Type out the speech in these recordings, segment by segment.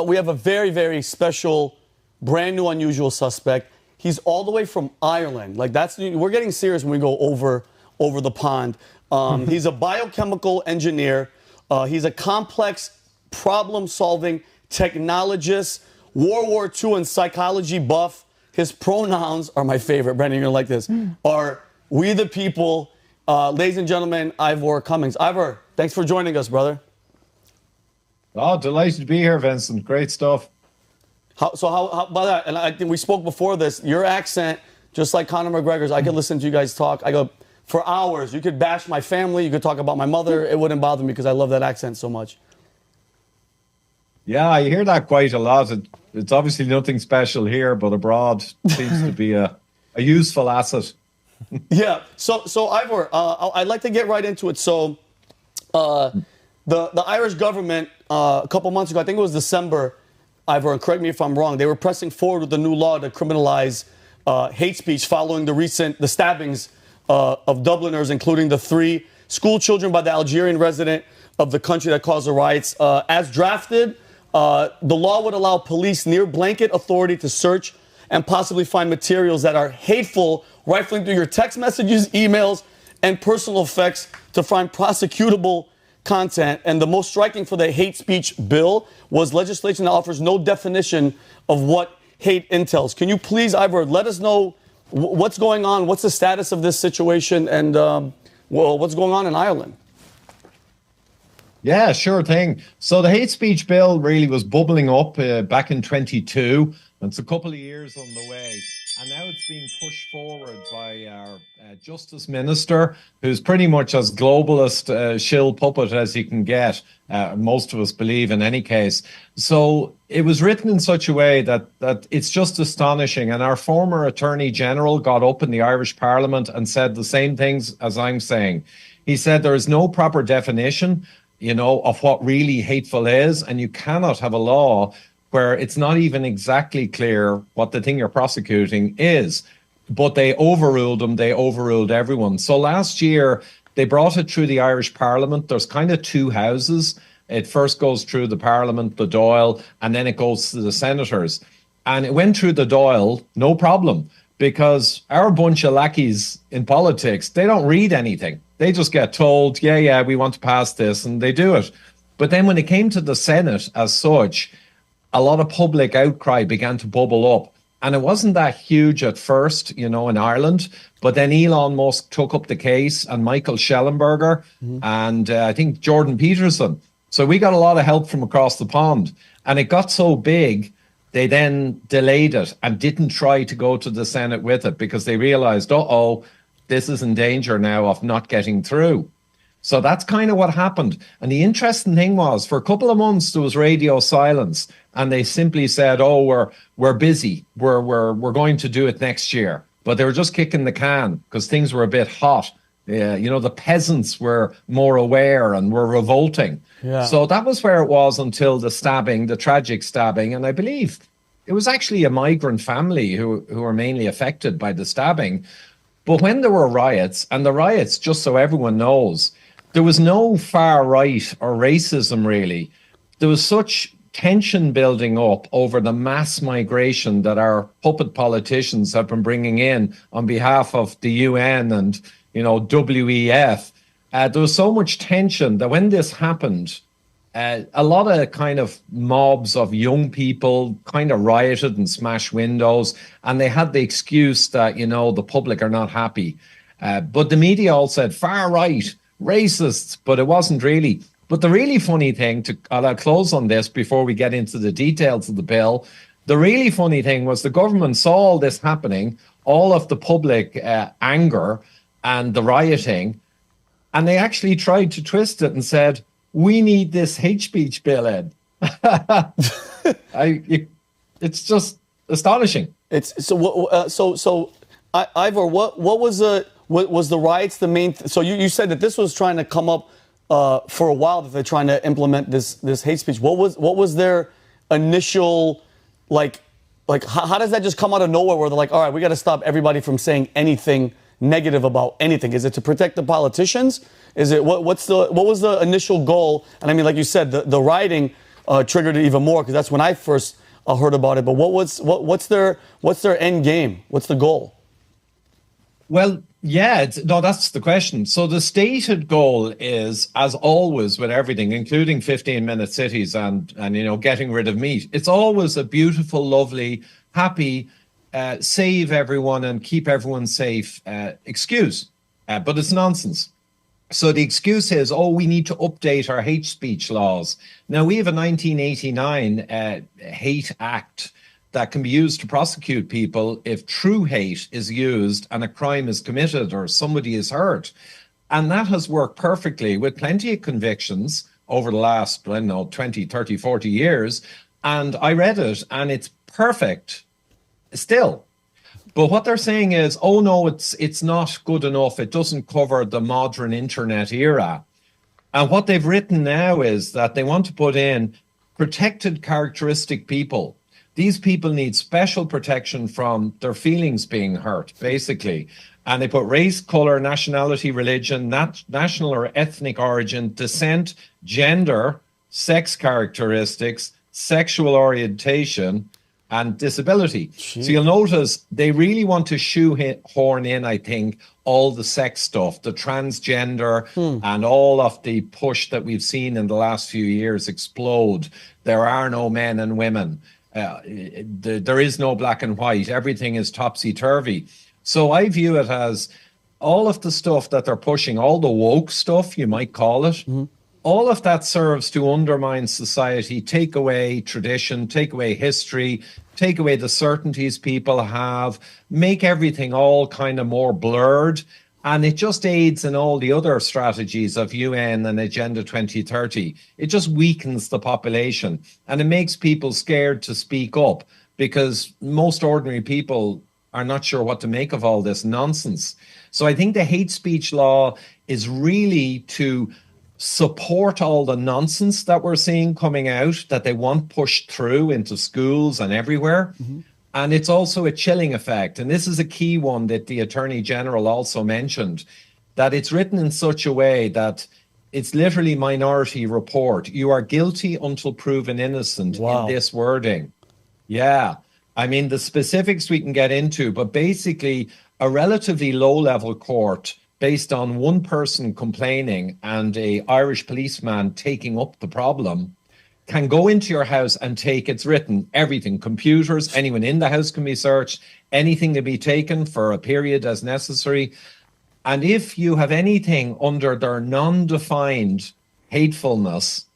We have a very, very special, brand new, unusual suspect. He's all the way from Ireland. Like we're getting serious when we go over the pond. He's a biochemical engineer. He's a complex problem-solving technologist, World War II and psychology buff. His pronouns are my favorite. Brendan, you're gonna like this. Are we the people? Ladies and gentlemen, Ivor Cummings. Ivor, thanks for joining us, brother. Oh, delighted to be here, Vincent. Great stuff. How about that? And I think we spoke before this. Your accent, just like Conor McGregor's, I could listen to you guys talk. I go for hours. You could bash my family. You could talk about my mother. It wouldn't bother me because I love that accent so much. Yeah, you hear that quite a lot. It's obviously nothing special here, but abroad seems to be a useful asset. Yeah. So Ivor, I'd like to get right into it. So the Irish government, a couple months ago, I think it was December, Ivor, and correct me if I'm wrong, they were pressing forward with the new law to criminalize hate speech following the stabbings of Dubliners, including the 3 school children by the Algerian resident of the country that caused the riots. As drafted, the law would allow police near blanket authority to search and possibly find materials that are hateful, rifling through your text messages, emails, and personal effects to find prosecutable content. And the most striking for the hate speech bill was legislation that offers no definition of what hate entails. Can you please, Ivor, let us know what's going on, what's the status of this situation, and what's going on in Ireland? Yeah, sure thing. So the hate speech bill really was bubbling up back in 22. And it's a couple of years on the way. And now it's being pushed forward by our Justice Minister, who's pretty much as globalist shill puppet as you can get. Most of us believe in any case. So it was written in such a way that it's just astonishing. And our former Attorney General got up in the Irish Parliament and said the same things as I'm saying. He said there is no proper definition, of what really hateful is. And you cannot have a law where it's not even exactly clear what the thing you're prosecuting is. But they overruled them. They overruled everyone. So last year, they brought it through the Irish Parliament. There's kind of 2 houses. It first goes through the Parliament, the Dáil, and then it goes to the senators. And it went through the Dáil, no problem, because our bunch of lackeys in politics, they don't read anything. They just get told, yeah, we want to pass this, and they do it. But then when it came to the Senate as such, a lot of public outcry began to bubble up. And it wasn't that huge at first, in Ireland. But then Elon Musk took up the case, and Michael Schellenberger, and I think Jordan Peterson. So we got a lot of help from across the pond. And it got so big, they then delayed it and didn't try to go to the Senate with it because they realized, this is in danger now of not getting through. So that's kind of what happened. And the interesting thing was, for a couple of months, there was radio silence. And they simply said, we're busy. We're going to do it next year. But they were just kicking the can because things were a bit hot. The peasants were more aware and were revolting. Yeah. So that was where it was until the tragic stabbing. And I believe it was actually a migrant family who were mainly affected by the stabbing. But when there were riots, and the riots, just so everyone knows, there was no far right or racism, really. There was such tension building up over the mass migration that our puppet politicians have been bringing in on behalf of the UN and, WEF. There was so much tension that when this happened, a lot of kind of mobs of young people kind of rioted and smashed windows. And they had the excuse that, the public are not happy. But the media all said far right, racists, but it wasn't really. But the really funny thing, I'll close on this before we get into the details of the bill. The really funny thing was the government saw all this happening, all of the public anger and the rioting, and they actually tried to twist it and said, we need this hate speech bill in. It's just astonishing. Ivor, what was the riots the main? So you said that this was trying to come up for a while, that they're trying to implement this hate speech. What was their initial how does that just come out of nowhere where they're like, all right, we got to stop everybody from saying anything negative about anything? Is it to protect the politicians? Is it what was the initial goal? And I mean, like you said, the rioting triggered it even more, because that's when I first heard about it. But what's their end game? What's the goal? Well, yeah, no, that's the question. So the stated goal is, as always with everything, including 15-minute cities and getting rid of meat, it's always a beautiful, lovely, happy, save everyone and keep everyone safe excuse. But it's nonsense. So the excuse is, we need to update our hate speech laws. Now, we have a 1989 Hate Act that can be used to prosecute people if true hate is used and a crime is committed or somebody is hurt. And that has worked perfectly with plenty of convictions over the last, 20, 30, 40 years. And I read it and it's perfect still. But what they're saying is, no, it's not good enough. It doesn't cover the modern internet era. And what they've written now is that they want to put in protected characteristic people. These people need special protection from their feelings being hurt, basically. And they put race, color, nationality, religion, national or ethnic origin, descent, gender, sex characteristics, sexual orientation, and disability. Jeez. So you'll notice they really want to shoehorn in, I think, all the sex stuff, the transgender, and all of the push that we've seen in the last few years explode. There are no men and women. There is no black and white. Everything is topsy-turvy. So I view it as all of the stuff that they're pushing, all the woke stuff, you might call it, all of that serves to undermine society, take away tradition, take away history, take away the certainties people have, make everything all kind of more blurred. And it just aids in all the other strategies of UN and Agenda 2030. It just weakens the population and it makes people scared to speak up because most ordinary people are not sure what to make of all this nonsense. So I think the hate speech law is really to support all the nonsense that we're seeing coming out that they want pushed through into schools and everywhere. And it's also a chilling effect. And this is a key one that the Attorney General also mentioned, that it's written in such a way that it's literally Minority Report. You are guilty until proven innocent in this wording. Yeah. I mean, the specifics we can get into, but basically a relatively low-level court based on one person complaining and a Irish policeman taking up the problem can go into your house and take, it's written, everything, computers, anyone in the house can be searched, anything to be taken for a period as necessary. And if you have anything under their non-defined hatefulness,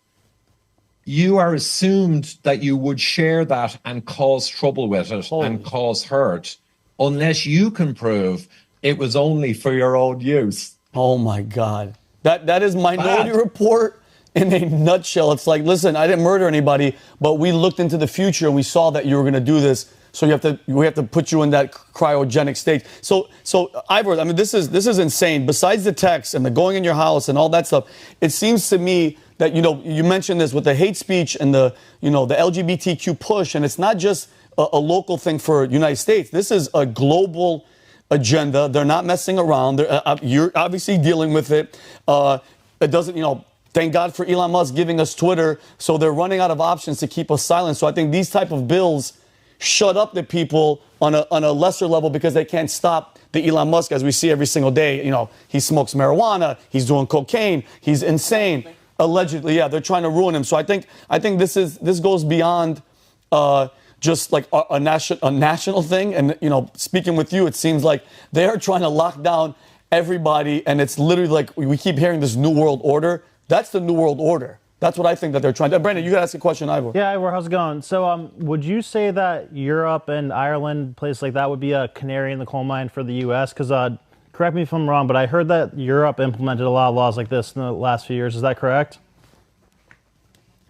you are assumed that you would share that and cause trouble with it and cause hurt, unless you can prove it was only for your own use. Oh my God. That is Minority Report in a nutshell. It's like, listen, I didn't murder anybody, but we looked into the future and we saw that you were going to do this. So we have to put you in that cryogenic state. So Ivor, I mean, this is insane. Besides the text and the going in your house and all that stuff, it seems to me that, you mentioned this with the hate speech and the LGBTQ push, and it's not just a local thing for the United States. This is a global agenda. They're not messing around. You're obviously dealing with it. It doesn't, thank God for Elon Musk giving us Twitter. So they're running out of options to keep us silent. So I think these type of bills shut up the people on a lesser level because they can't stop the Elon Musk, as we see every single day. He smokes marijuana. He's doing cocaine. He's insane. Allegedly, yeah, they're trying to ruin him. So I think this goes beyond just like a national thing. And speaking with you, it seems like they are trying to lock down everybody, and it's literally like we keep hearing this new world order. That's the new world order. That's what I think that they're trying to. Brandon, you got to ask a question, Ivor. Yeah, Ivor, how's it going? So, would you say that Europe and Ireland, places like that, would be a canary in the coal mine for the U.S.? Because correct me if I'm wrong, but I heard that Europe implemented a lot of laws like this in the last few years. Is that correct?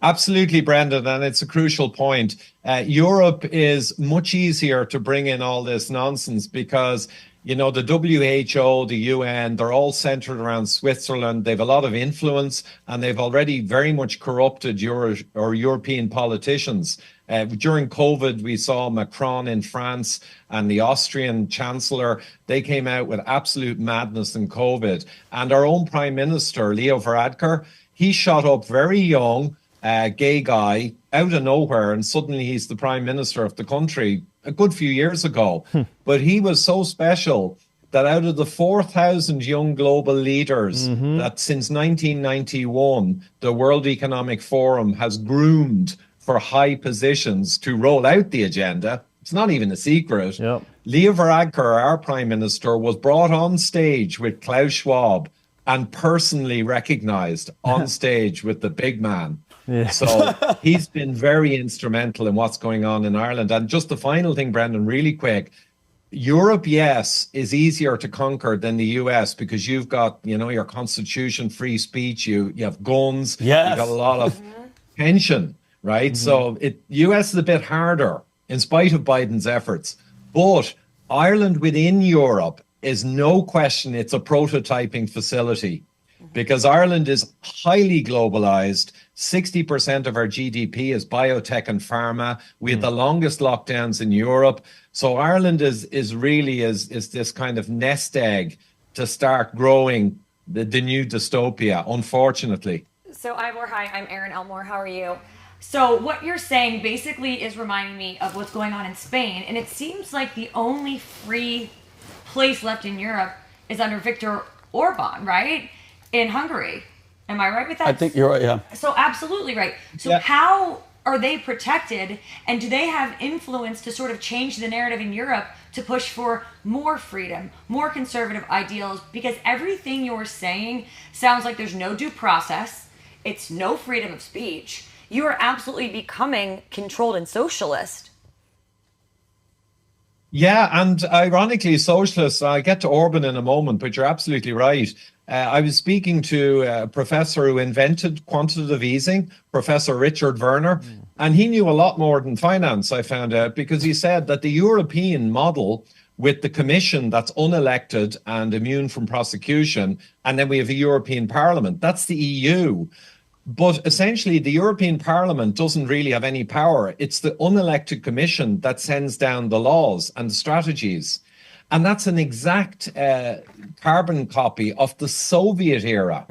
Absolutely, Brendan, and it's a crucial point. Europe is much easier to bring in all this nonsense because, the WHO, the UN, they're all centered around Switzerland. They've a lot of influence, and they've already very much corrupted European politicians. During COVID, we saw Macron in France and the Austrian Chancellor. They came out with absolute madness in COVID. And our own Prime Minister, Leo Varadkar, he shot up very young, gay guy out of nowhere, and suddenly he's the prime minister of the country a good few years ago. But he was so special that out of the 4,000 young global leaders that since 1991, the World Economic Forum has groomed for high positions to roll out the agenda, it's not even a secret. Yep. Leo Varadkar, our prime minister, was brought on stage with Klaus Schwab and personally recognized on stage with the big man. Yeah. So he's been very instrumental in what's going on in Ireland. And just the final thing, Brendan, really quick. Europe, yes, is easier to conquer than the US because you've got, your constitution, free speech, you have guns, yes. You've got a lot of tension, right? So US is a bit harder in spite of Biden's efforts. But Ireland within Europe is no question, it's a prototyping facility because Ireland is highly globalized. 60% of our GDP is biotech and pharma. We had the longest lockdowns in Europe. So Ireland is really this kind of nest egg to start growing the new dystopia, unfortunately. So Ivor, hi, I'm Erin Elmore. How are you? So what you're saying basically is reminding me of what's going on in Spain. And it seems like the only free place left in Europe is under Viktor Orban, right? In Hungary. Am I right with that? I think you're right, yeah. So absolutely right. So how are they protected, and do they have influence to sort of change the narrative in Europe to push for more freedom, more conservative ideals? Because everything you're saying sounds like there's no due process, it's no freedom of speech. You are absolutely becoming controlled and socialist. Yeah, and ironically, socialists, I'll get to Orban in a moment, but you're absolutely right. I was speaking to a professor who invented quantitative easing, Professor Richard Werner, and he knew a lot more than finance, I found out, because he said that the European model with the commission that's unelected and immune from prosecution, and then we have a European Parliament, that's the EU. But essentially, the European Parliament doesn't really have any power. It's the unelected commission that sends down the laws and the strategies. And that's an exact carbon copy of the Soviet era.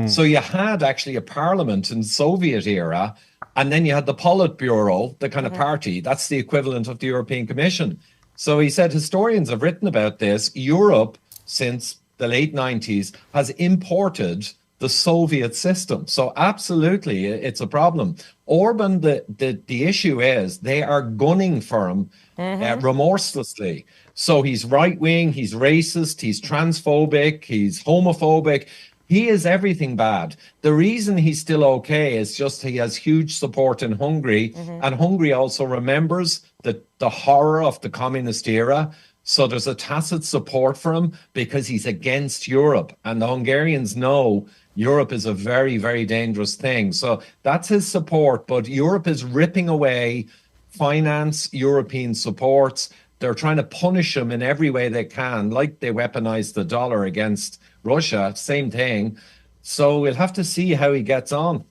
So you had actually a parliament in the Soviet era, and then you had the Politburo, the kind of party. That's the equivalent of the European Commission. So he said historians have written about this. Europe, since the late 90s, has imported the Soviet system. So absolutely, it's a problem. Orban, the issue is they are gunning for him remorselessly. So he's right-wing, he's racist, he's transphobic, he's homophobic. He is everything bad. The reason he's still okay is just he has huge support in Hungary. And Hungary also remembers the horror of the communist era. So there's a tacit support for him because he's against Europe. And the Hungarians know Europe is a very, very dangerous thing. So that's his support. But Europe is ripping away finance, European supports. They're trying to punish him in every way they can, like they weaponized the dollar against Russia, same thing. So we'll have to see how he gets on.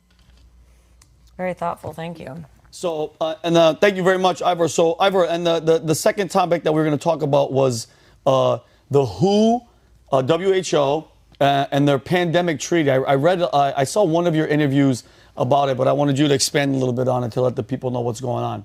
Very thoughtful. Thank you. So, thank you very much, Ivor. So, Ivor, and the second topic that we were going to talk about was the WHO, WHO, and their pandemic treaty. I saw one of your interviews about it, but I wanted you to expand a little bit on it to let the people know what's going on.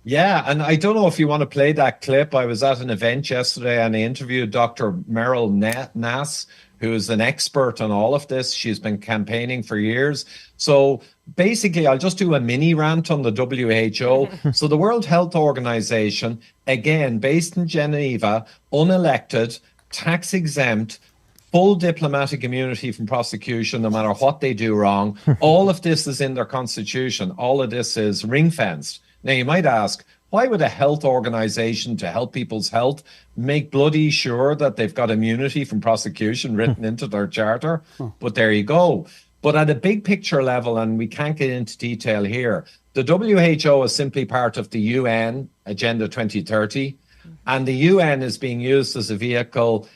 Yeah, and I don't know if you want to play that clip. I was at an event yesterday and I interviewed Dr. Meryl Nass, who is an expert on all of this. She's been campaigning for years. So basically, I'll just do a mini rant on the WHO. So the World Health Organization, again, based in Geneva, unelected, tax exempt, full diplomatic immunity from prosecution, no matter what they do wrong. All of this is in their constitution. All of this is ring-fenced. Now, you might ask, why would a health organization to help people's health make bloody sure that they've got immunity from prosecution written into their charter? But there you go. But at a big picture level, and we can't get into detail here, the WHO is simply part of the UN Agenda 2030, and the UN is being used as a vehicle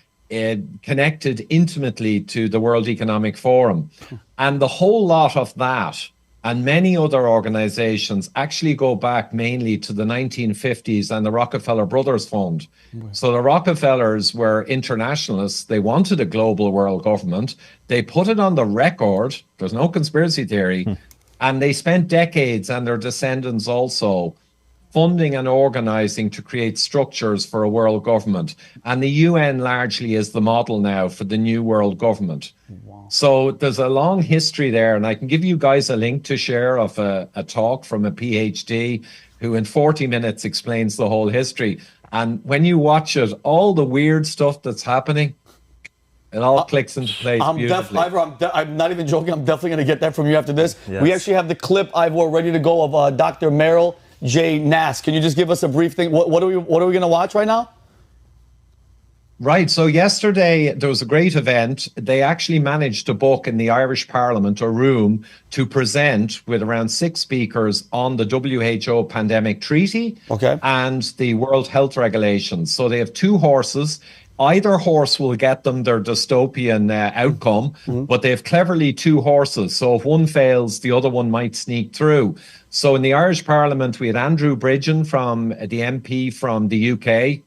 connected intimately to the World Economic Forum. And the whole lot of that and many other organizations actually go back mainly to the 1950s and the Rockefeller Brothers Fund. So the Rockefellers were internationalists. They wanted a global world government. They put it on the record. There's no conspiracy theory. And they spent decades, and their descendants also, funding and organizing to create structures for a world government. And the UN largely is the model now for the new world government. So there's a long history there, and I can give you guys a link to share of a talk from a PhD who in 40 minutes explains the whole history. And when you watch it, all the weird stuff that's happening, it all clicks into place beautifully. I'm not even joking. I'm definitely going to get that from you after this. Yes. We actually have the clip, Ivor, ready to go of Dr. Meryl J. Nass. Can you just give us a brief thing? What are we going to watch right now? Right. So yesterday there was a great event. They actually managed to book in the Irish Parliament a room to present with around 6 speakers on the WHO pandemic treaty and the World Health Regulations. So they have 2 horses. Either horse will get them their dystopian outcome, but they have cleverly 2 horses. So if one fails, the other one might sneak through. So in the Irish Parliament, we had Andrew Bridgen from the MP from the UK,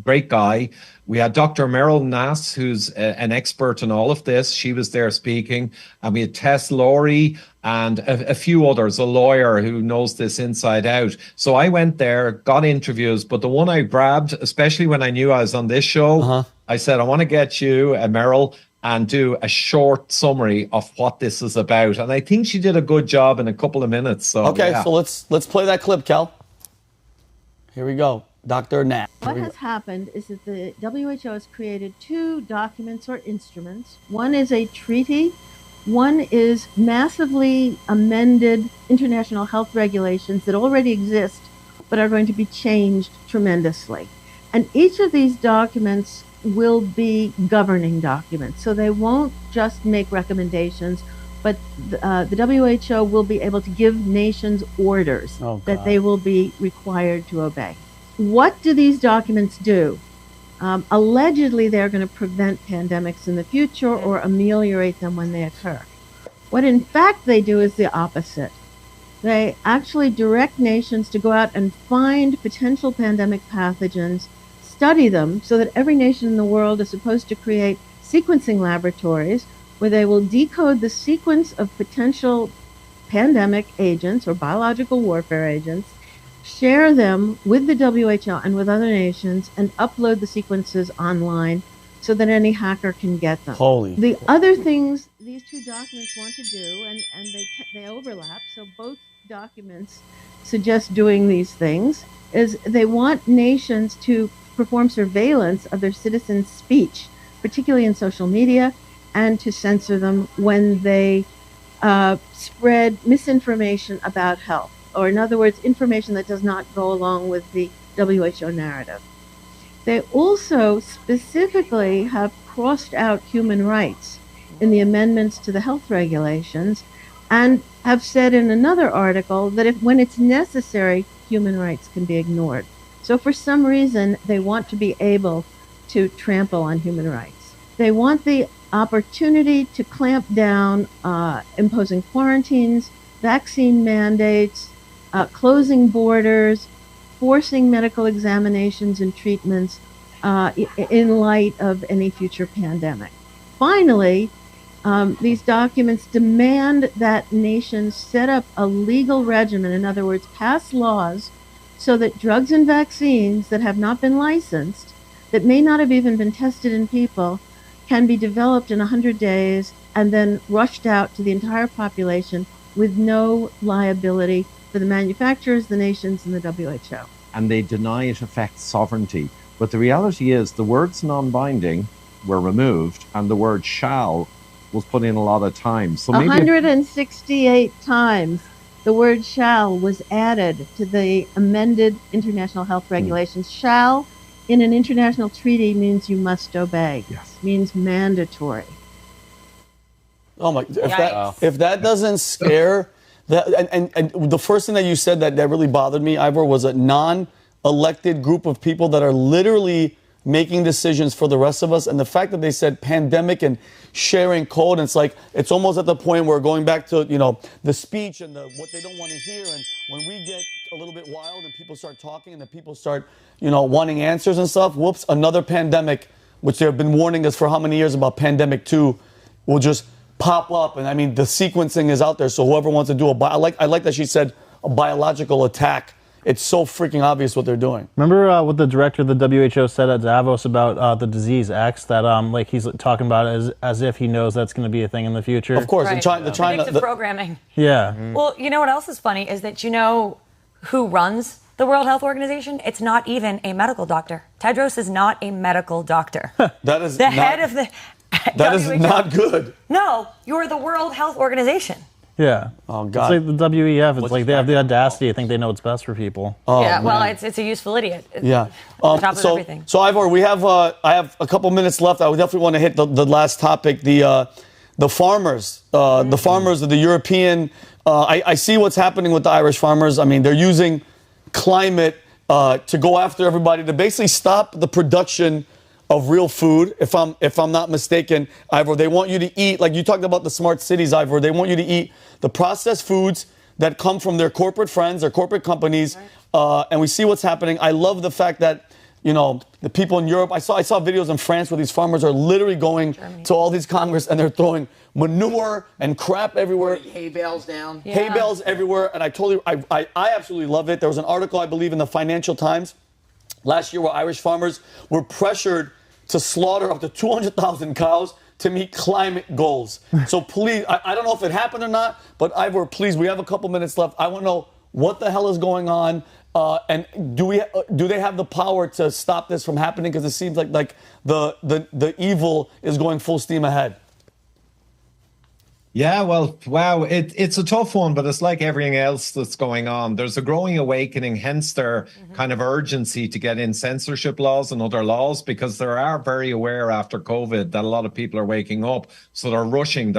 great guy. We had Dr. Meryl Nass, who's an expert in all of this. She was there speaking. And we had Tess Laurie and a few others, a lawyer who knows this inside out. So I went there, got interviews, but the one I grabbed, especially when I knew I was on this show, I said, I want to get you, Meryl, and do a short summary of what this is about. And I think she did a good job in a couple of minutes. So, so let's play that clip, Cal. Here we go. Dr. Nass. What has happened is that the WHO has created 2 documents or instruments. One is a treaty. One is massively amended international health regulations that already exist but are going to be changed tremendously. And each of these documents will be governing documents. So they won't just make recommendations, but the WHO will be able to give nations orders that they will be required to obey. What do these documents do? Allegedly, they're going to prevent pandemics in the future or ameliorate them when they occur. What in fact they do is the opposite. They actually direct nations to go out and find potential pandemic pathogens, study them, so that every nation in the world is supposed to create sequencing laboratories where they will decode the sequence of potential pandemic agents or biological warfare agents, share them with the WHO and with other nations, and upload the sequences online so that any hacker can get them. The other things these 2 documents want to do, and they overlap, so both documents suggest doing these things, is they want nations to perform surveillance of their citizens' speech, particularly in social media, and to censor them when they spread misinformation about health. Or in other words, information that does not go along with the WHO narrative. They also specifically have crossed out human rights in the amendments to the health regulations and have said in another article that when it's necessary, human rights can be ignored. So for some reason, they want to be able to trample on human rights. They want the opportunity to clamp down, imposing quarantines, vaccine mandates, closing borders, forcing medical examinations and treatments in light of any future pandemic. Finally, these documents demand that nations set up a legal regimen, in other words, pass laws so that drugs and vaccines that have not been licensed, that may not have even been tested in people, can be developed in 100 days and then rushed out to the entire population with no liability for the manufacturers, the nations, and the WHO. And they deny it affects sovereignty. But the reality is the words non-binding were removed and the word shall was put in a lot of times. So maybe 168 times the word shall was added to the amended international health regulations. Shall in an international treaty means you must obey. Yes. Means mandatory. Oh my! If that doesn't scare that, and the first thing that you said that really bothered me, Ivor, was a non-elected group of people that are literally making decisions for the rest of us. And the fact that they said pandemic and sharing code, and it's almost at the point where going back to, the speech and what they don't want to hear. And when we get a little bit wild and people start talking and the people start, wanting answers and stuff, whoops, another pandemic, which they've been warning us for how many years about pandemic 2, will just pop up. And I mean, the sequencing is out there. So whoever wants to do I like that she said a biological attack. It's so freaking obvious what they're doing. Remember what the director of the WHO said at Davos about the disease X, that he's talking about it as if he knows that's going to be a thing in the future? Of course, right. the China programming. Yeah. Mm-hmm. Well, you know what else is funny is that who runs the World Health Organization? It's not even a medical doctor. Tedros is not a medical doctor. That is the head of the That is not good. No, you're the World Health Organization. Yeah. Oh, God. It's like the WEF. It's like they have the audacity. I think they know what's best for people. Oh, yeah, man. well, it's a useful idiot. Yeah. On top of everything. So Ivor, I have a couple minutes left. I would definitely want to hit the last topic, the farmers, the farmers of the European. I see what's happening with the Irish farmers. I mean, they're using climate to go after everybody, to basically stop the production of real food, if I'm not mistaken, Ivor. They want you to eat, like you talked about the smart cities, Ivor. They want you to eat the processed foods that come from their corporate friends, their corporate companies, and we see what's happening. I love the fact that, the people in Europe, I saw videos in France where these farmers are literally going to all these Congress and they're throwing manure and crap everywhere. Hay bales down. Hay bales everywhere, and I absolutely love it. There was an article, I believe, in the Financial Times last year where Irish farmers were pressured to slaughter up to 200,000 cows to meet climate goals. So please, I don't know if it happened or not, but Ivor, please, we have a couple minutes left. I want to know what the hell is going on, and do they have the power to stop this from happening? Because it seems like the evil is going full steam ahead. Yeah, well, wow, it's a tough one, but it's like everything else that's going on. There's a growing awakening, hence their kind of urgency to get in censorship laws and other laws, because they are very aware after COVID that a lot of people are waking up. So they're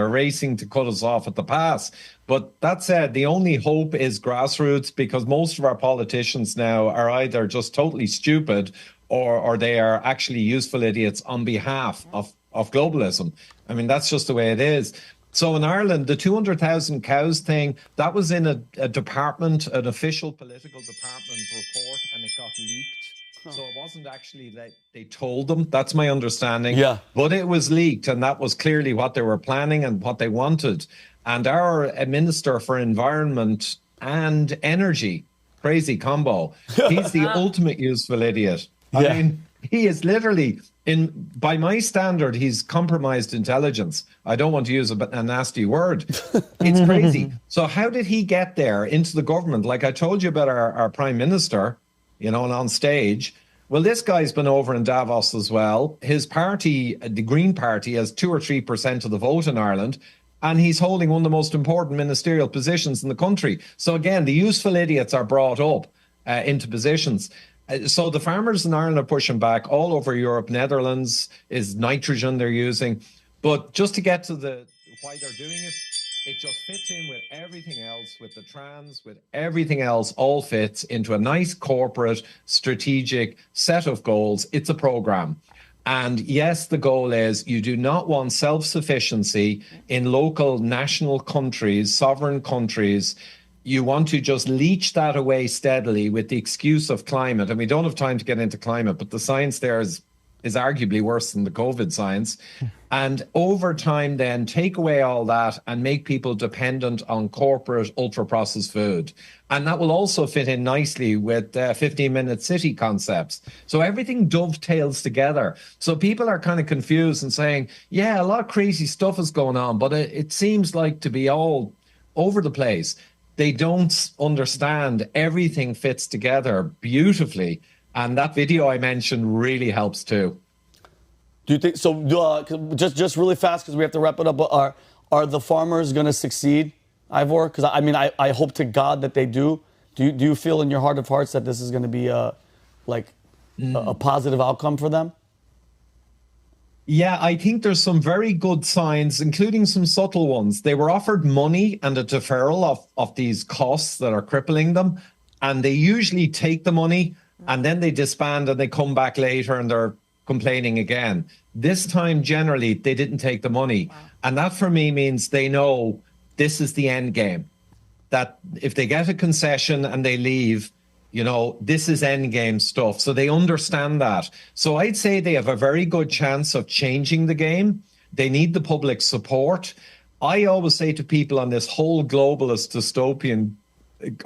racing to cut us off at the pass. But that said, the only hope is grassroots, because most of our politicians now are either just totally stupid or they are actually useful idiots on behalf of globalism. I mean, that's just the way it is. So in Ireland, the 200,000 cows thing, that was in a department, an official political department report, and it got leaked. So it wasn't actually that they told them. That's my understanding. Yeah. But it was leaked, and that was clearly what they were planning and what they wanted. And our Minister for Environment and Energy, crazy combo, he's the ultimate useful idiot. I mean, he is literally... by my standard, he's compromised intelligence. I don't want to use a nasty word. It's crazy. So how did he get there into the government? Like I told you about our prime minister, and on stage. Well, this guy's been over in Davos as well. His party, the Green Party, has 2 or 3% of the vote in Ireland. And he's holding one of the most important ministerial positions in the country. So again, the useful idiots are brought up into positions. So the farmers in Ireland are pushing back all over Europe. Netherlands is nitrogen they're using. But just to get to why they're doing it, it just fits in with everything else, with the trans, with everything else, all fits into a nice corporate strategic set of goals. It's a program. And yes, the goal is you do not want self-sufficiency in local national countries, sovereign countries. You want to just leech that away steadily with the excuse of climate. And we don't have time to get into climate, but the science there is arguably worse than the COVID science. And over time, then take away all that and make people dependent on corporate ultra-processed food. And that will also fit in nicely with 15-minute city concepts. So everything dovetails together. So people are kind of confused and saying, yeah, a lot of crazy stuff is going on, but it seems like to be all over the place. They don't understand everything fits together beautifully. And that video I mentioned really helps too. Do you think so? Just really fast, because we have to wrap it up. Are the farmers going to succeed, Ivor? Because I hope to God that they do. Do you feel in your heart of hearts that this is going to be a positive outcome for them? Yeah, I think there's some very good signs, including some subtle ones. They were offered money and a deferral of these costs that are crippling them. And they usually take the money and then they disband and they come back later and they're complaining again. This time, generally, they didn't take the money. Wow. And that for me means they know this is the end game. That if they get a concession and they leave, you know, this is end game stuff. So they understand that. So I'd say they have a very good chance of changing the game. They need the public support. I always say to people on this whole globalist dystopian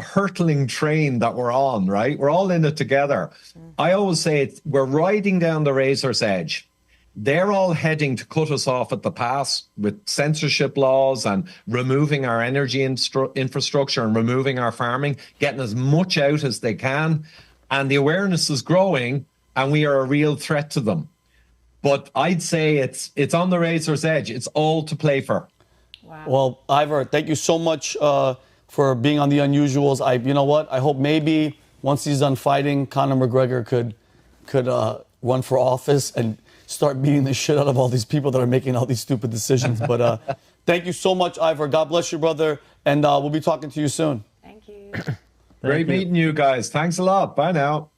hurtling train that we're on, right? We're all in it together. I always say we're riding down the razor's edge. They're all heading to cut us off at the pass with censorship laws and removing our energy infrastructure and removing our farming, getting as much out as they can. And the awareness is growing, and we are a real threat to them. But I'd say it's on the razor's edge. It's all to play for. Wow. Well, Ivor, thank you so much for being on The Unusuals. You know what? I hope maybe once he's done fighting, Conor McGregor could run for office and start beating the shit out of all these people that are making all these stupid decisions. But thank you so much, Ivor. God bless you, brother. And we'll be talking to you soon. Thank you. Great meeting you guys. Thanks a lot. Bye now.